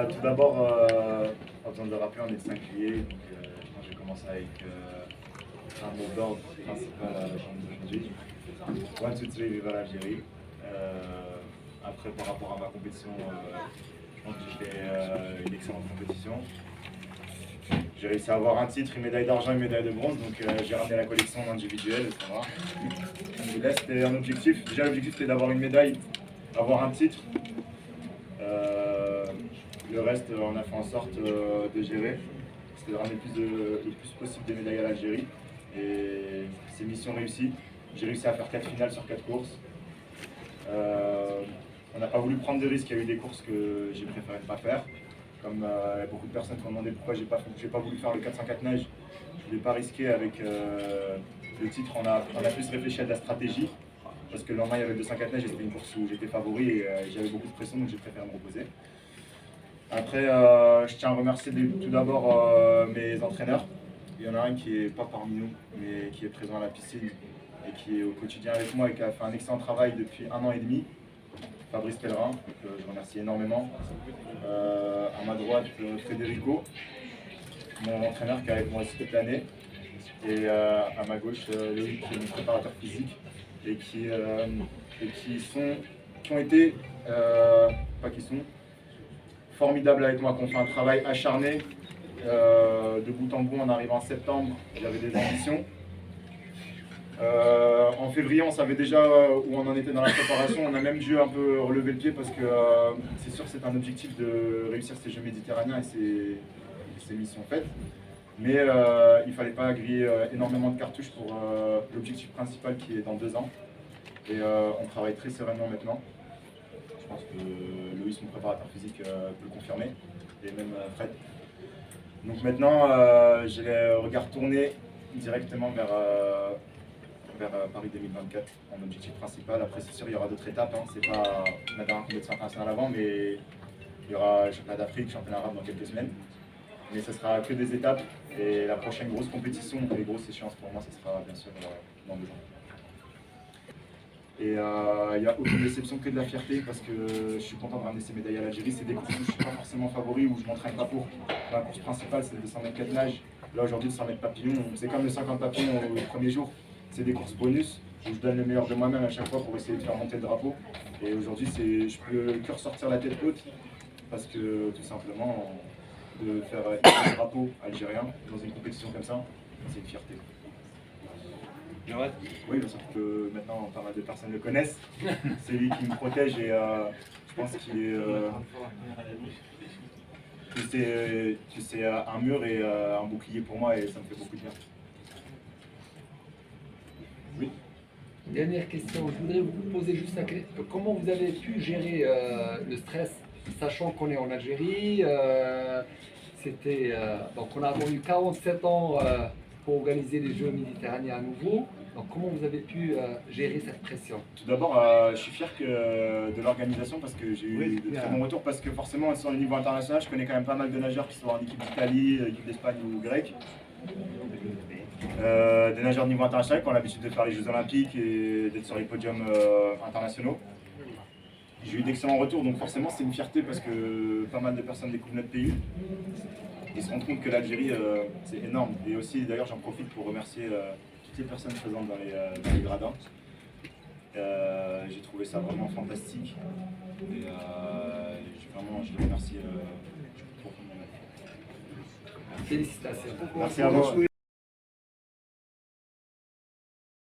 Tout d'abord, en termes de rappeler, on est 5 juillet, donc j'ai commencé avec un mot d'ordre principal à la chambre d'aujourd'hui. One, two, three, vive l'Algérie. Après, par rapport à ma compétition, je pense que j'ai fait une excellente compétition. J'ai réussi à avoir un titre, une médaille d'argent et une médaille de bronze, donc j'ai ramené la collection en individuel, etc. Là, c'était un objectif. Déjà, l'objectif c'était d'avoir une médaille, avoir un titre. Le reste, on a fait en sorte de gérer. C'était de ramener le plus possible des médailles à l'Algérie. Et c'est mission réussie. J'ai réussi à faire 4 finales sur 4 courses. On n'a pas voulu prendre de risques, il y a eu des courses que j'ai préféré ne pas faire. Comme beaucoup de personnes qui ont demandé pourquoi j'ai pas voulu faire le 404 neige, je ne voulais pas risquer avec le titre. On a plus réfléchi à de la stratégie, parce que le lendemain il y avait le 204 neige et c'était une course où j'étais favori et j'avais beaucoup de pression, donc j'ai préféré me reposer. Après, je tiens à remercier tout d'abord mes entraîneurs. Il y en a un qui n'est pas parmi nous, mais qui est présent à la piscine et qui est au quotidien avec moi et qui a fait un excellent travail depuis 1 an et demi. Fabrice Pellerin, que je remercie énormément. À ma droite, Federico, mon entraîneur qui est avec moi aussi toute l'année. Et à ma gauche, Loïc, qui est mon préparateur physique et qui ont été formidables avec moi, qui ont fait un travail acharné. De bout en bout, en arrivant en septembre, j'avais des ambitions. En février, on savait déjà où on en était dans la préparation. On a même dû un peu relever le pied parce que c'est sûr que c'est un objectif de réussir ces Jeux méditerranéens et ces missions faites. Mais il ne fallait pas griller énormément de cartouches pour l'objectif principal qui est dans 2 ans. Et on travaille très sereinement maintenant. Je pense que Loïs, mon préparateur physique, peut le confirmer, et même Fred. Donc maintenant, j'ai le regard tourné directement vers Paris 2024 en objectif principal. Après, c'est sûr, il y aura d'autres étapes. Hein. C'est pas la dernière compétition internationale avant, mais il y aura le championnat d'Afrique, le championnat arabe dans quelques semaines. Mais ce sera que des étapes. Et la prochaine grosse compétition, et grosse échéance pour moi, ce sera bien sûr dans 2 ans. Et il n'y a aucune déception que de la fierté parce que je suis content de ramener ces médailles à l'Algérie. C'est des courses où je ne suis pas forcément favori, où je ne m'entraîne pas pour. La course principale, c'est le 200 mètres 4 nages. Là, aujourd'hui, le 100 mètres papillon, c'est comme le 50 papillon au premier jour. C'est des courses bonus où je donne le meilleur de moi-même à chaque fois pour essayer de faire monter le drapeau. Et aujourd'hui, je peux que ressortir la tête haute parce que tout simplement, de faire un drapeau algérien dans une compétition comme ça, c'est une fierté. Oui, bien sûr que maintenant pas mal de personnes le connaissent. C'est lui qui me protège et je pense qu'il est. Que c'est un mur et un bouclier pour moi et ça me fait beaucoup de bien. Oui. Dernière question, je voudrais vous poser juste la question. Comment vous avez pu gérer le stress, sachant qu'on est en Algérie, donc on a attendu 47 ans pour organiser les Jeux méditerranéens à nouveau. Donc comment vous avez pu gérer cette pression? Tout d'abord, je suis fier de l'organisation parce que j'ai eu de très bons retours parce que forcément sur le niveau international, je connais quand même pas mal de nageurs qui sont en équipe d'Italie, équipe d'Espagne ou grecque. Des nageurs de niveau international qui ont l'habitude de faire les Jeux Olympiques et d'être sur les podiums internationaux. J'ai eu d'excellents retours, donc forcément c'est une fierté parce que pas mal de personnes découvrent notre pays. Ils se rendent compte que l'Algérie c'est énorme. Et aussi d'ailleurs j'en profite pour remercier toutes les personnes présentes dans les gradins. J'ai trouvé ça vraiment fantastique et je les remercie profondément. Félicitations. Merci à vous.